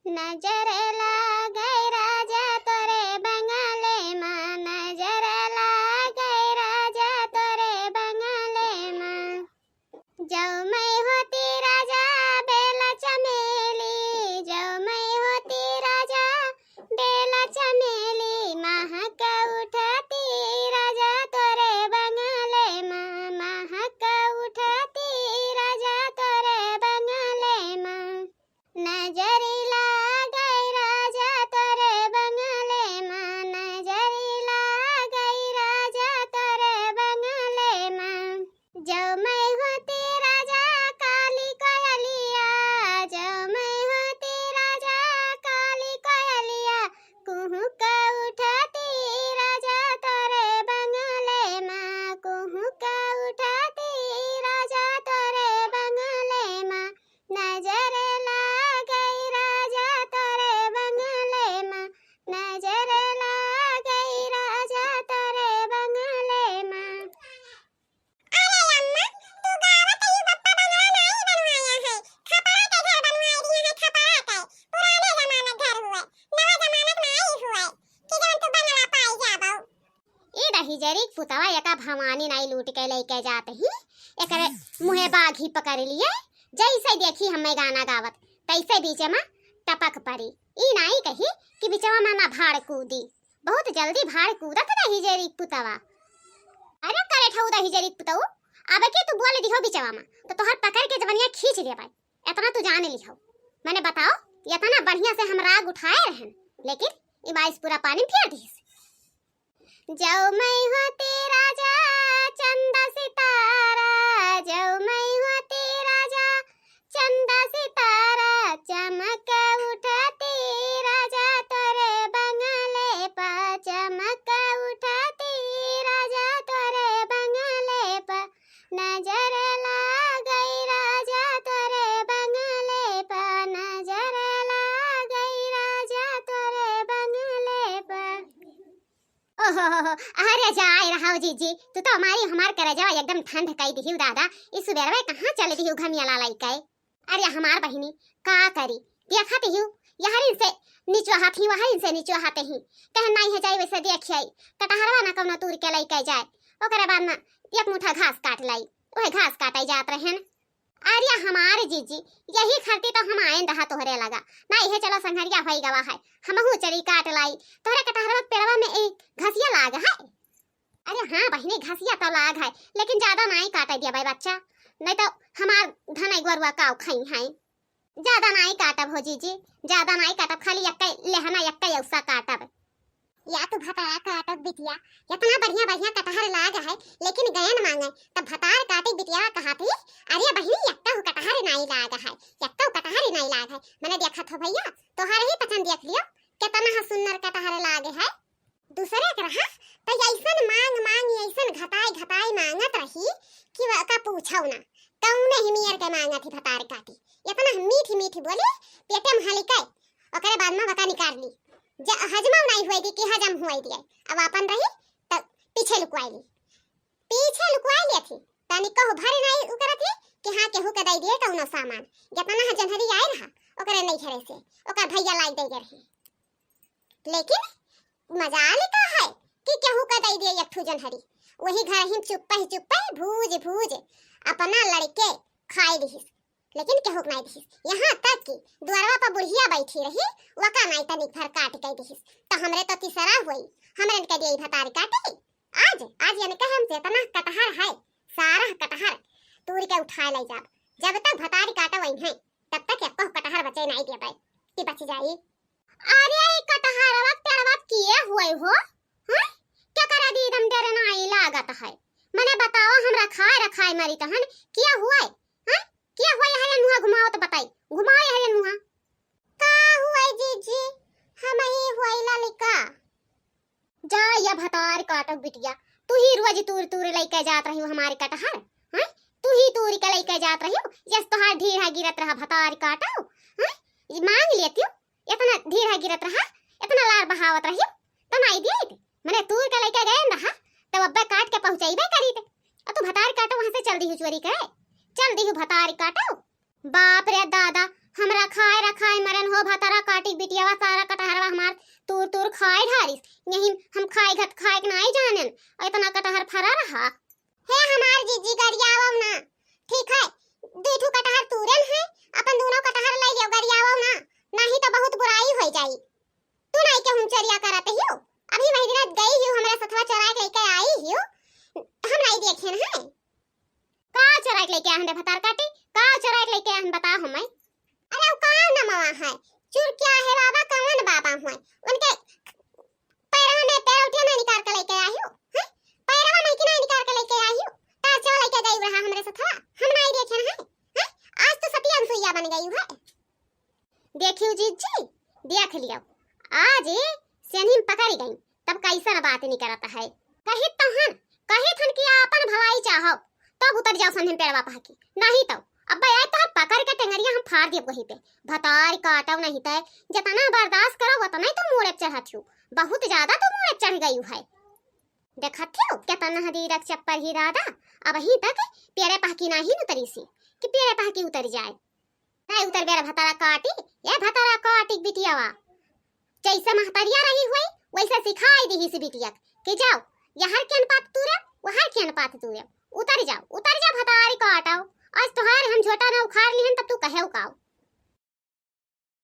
नजर लागे राजा तोरे बंगले माँ, नजर लागे राजा तोरे बंगले माँ। जाओ मैं होती राजा बेला चमेली, जाओ मैं होती राजा बेला चमेली, महक उठती राजा तोरे बंगले माँ, महक उठती राजा तोरे बंगले माँ। नजरी लागे राजा तोरे बंगले माँ, नजरी लागे राजा तोरे बंगले माँ। जाओ मैं होती राजा काली कोयलिया, जाओ मैं होती राजा काली कोयलिया, कुहुक उठती राजा तोरे बंगले माँ, कुहुक उठती राजा तोरे बंगले माँ। नजर लागे राजा तोरे बंगले माँ, नजर लागे राजा तोरे बंगले माँ। अरे अम्मा, तू गावत ही बप्पा बंगला नहीं बनवाया है, खपरा के घर बनवाई दी है, खपरा के पुराने जमाने घर हुए, नवा जमानत नहीं हुए कि जब तू बंगला पाई जाबो। ई रही जरी पुतवा एका भवानी नाई लूट के लेके जाते ही एकरे मुहे बाघ ही पकड़ लिए। जैसे देखी हमें गाना गावत तैसे बीच में टपक पड़ी। ई नाई कही कि बिचवा में ना भाड़ कूदी, बहुत जल्दी भाड़ कूदत रही जरी पुतवा। अरे करे ठऊ रही जरी पुतऊ, अब के तू बोल दिहो बिचवा में तो तोहर पकड़ के जवनिया खींच दे पाई। इतना तू जान लिहो, मैंने बताओ इतना बढ़िया से हम राग उठाए रहन, लेकिन ई बाइस पूरा पानी फेर दीस। जाओ मैं होती राजा चंदा सितारा, जाओ मैं होती राजा चंदा सितारा, चमक उठती राजा तोरे बंगले पा, चमक उठती राजा तोरे बंगले पा। नजर लागे राजा तोरे बंगले पा, नजर लागे राजा तोरे बंगले पा। ओहो, अरे जाए रहाओ जीजी, तू तो हमार करे जाओ एकदम ठंड कई दिही दादा। इस सुबेर में कहाँ चले दिही घमिया ला लाई। अरे हमार बहिनी का करी, देखत ही यहर से नीचो हाथी वहर से नीचो हाथे ही कह नहीं है जाए वैसे देखिए कटहरवा ना कौनो तूर के लई जाए, ओकरे बाद ना एक मुठा घास काट लाई, ओहे घास काटे जात रहन। अरे हमारे जीजी यही खरती तो हम आए दहा तोहरे लगा ना, इहे चलो संघरिया भई गवा है, हमहू चली काट लाई तोहरे कटहरवा पेड़वा में एक घसिया लाग है। अरे हाँ बहिनी घसिया तो लाग है, लेकिन ज्यादा नहीं काटे दिया भाई बच्चा, नहीं तो हमार धनई गोरुआ काव खाई हैं। ज्यादा नहीं काटब हो जीजी, ज्यादा नहीं काटब, खाली यक्का लेहना यक्का यौसा काटब। या तो भतार काटब बिटिया, इतना बढ़िया बढ़िया कटहर लाग है, लेकिन गयन मांगे तब भतार काटे बिटिया कहा थी। अरे बहिनी यक्का हो कटहर नहीं लाग है, यक्का कटहर नहीं लाग है, मैंने देखा था भैया तोहर ही पसंद देख लियो कितना सुंदर कटहर लाग है। दूसरे के रहा तो ऐसन मांग मांग ऐसन घटाई घटाई मांगत रही कि का पूछो ना, कौने ही मियर के मांगा थी भतार काटी, इतना मीठी मीठी बोली पेटे में हलिकाई, ओकरे बाद में बता निकाल ली, हजमा नहीं हुई थी कि हजम हुई थी। अब अपन रही तो पीछे लुकवाई ली, पीछे लुकवाई ली थी तानी कहो भरे नहीं उकर थी कि हां केहू के दई दिए कौनो सामान, जितना जनहरी आए रहा ओकरे नहीं घरे से ओकर भैया लाई दे रही। लेकिन मजाल का है कि केहू का दई दिए एक ठू जनहरी, वही घर ही चुप्पा भूज भूज अपना लड़के खाई रही, लेकिन केहू नहीं रही। यहाँ तक कि द्वारवा पर बुढ़िया बैठी रही, वका नहीं तनिक भर काट गई रही, तो हमरे तो तीसरा हुई, हमरे के दिए भतार काटी। आज आज यानी कहे हमसे इतना कटहर है, सारा कटहर तूर के उठा ले जाब, जब तक भतार काटा वही है तब तक एको कटहर बचे नहीं दे पाए कि बच जाई। अरे कटहरवा पेड़वा किए हुए हो हैं, क्या करा दी दम डर नहीं लागत है, मने बताओ हमरा खाए रखाए मरी तहन किया हुआ है हैं, किया हुआ है मुहा घुमाओ तो बताई, घुमाओ है मुहा का हुआ जीजी, हम ही हुआ ललिका। जा या भतार काटो बिटिया, तू ही रोज तूर तूर लेके जात रही हो हमारे कटहर हैं, तू ही तूर के लेके जात रही हो, जस तोहार ढीढ़ा गिरत रहा भतार काटो हैं, मांग लेती हो इतना ढीढ़ा गिरत रहा, इतना लार बहावत रही तो नहीं दी मैंने तूर के लेके गए रहा तब अब्बा काट के पहुंचाईबे करी थे, और तू भतार काटो वहां से चल दी चोरी करे, चल दी भतार काटो। बाप रे दादा, हमरा खाए रखाए मरन हो भतारा काटी बिटियावा सारा कटहरवा हमार तूर तूर खाए ढारिस। यही हम खाए घट खाए के नहीं जानन इतना कटहर फरा रहा। हे हमार जीजी गरियावा ना ठीक है, दूठू कटहर तूरन है, अपन दोनों कटहर ले लियो गरियावा ना, नहीं तो बहुत बुराई हो जाई। तू नहीं के हम चरिया करत हियो, अभी वही दिन गई हियो हमरा सथवा चराए के लेके आई हियो, हम नहीं देखे है का चराए के लेके आंदे भतार काटी का चराए के लेके आन बता हमें। अरे वो कौन नमवा है चुर क्या है बाबा, कौन बाबा हुए उनके पैरवा में पैर उठिया नहीं निकाल के लेके आई हो हैं, पैरवा नहीं कि नहीं निकाल के लेके आई हो, तार चला लेके गई रहा हमरे सथवा, हम नहीं देखे हैं हैं। आज तो सती अनसुईया बन गई है। देखियो जीजी देख लियो आज सेनिम पकड़ गई तब कैसा बात नहीं करता है। कही तो हन कही थन कि अपन भलाई चाहो तब उतर जाओ संधन पेड़वा पाकी, नहीं तो अब आए तो पकड़ के टेंगरिया हम फाड़ देब वहीं पे भतार काटो नहीं तय जितना बर्दाश्त करो उतना ही तो मोड़े चढ़त हो, बहुत ज्यादा तो मोड़े चढ़ गई है। देखत हो कितना हदीरक चप्पर ही राधा अब ही तक पेड़े पाकी नहीं उतरी सी कि पेड़े पाकी उतर जाए, नहीं उतर बेरा भतारा काटी ये भतारा काटी बिटियावा जैसे महतरिया रही हुई वैसे सिखाई दी सी बिटिया कि जाओ यहाँ के अनुपात तूरे वहाँ के अनुपात तूरे, उतर जा भतारी काटाओ, आज तोहार हम झोटा ना उखाड़ लिहन तब तू कहे उकाओ।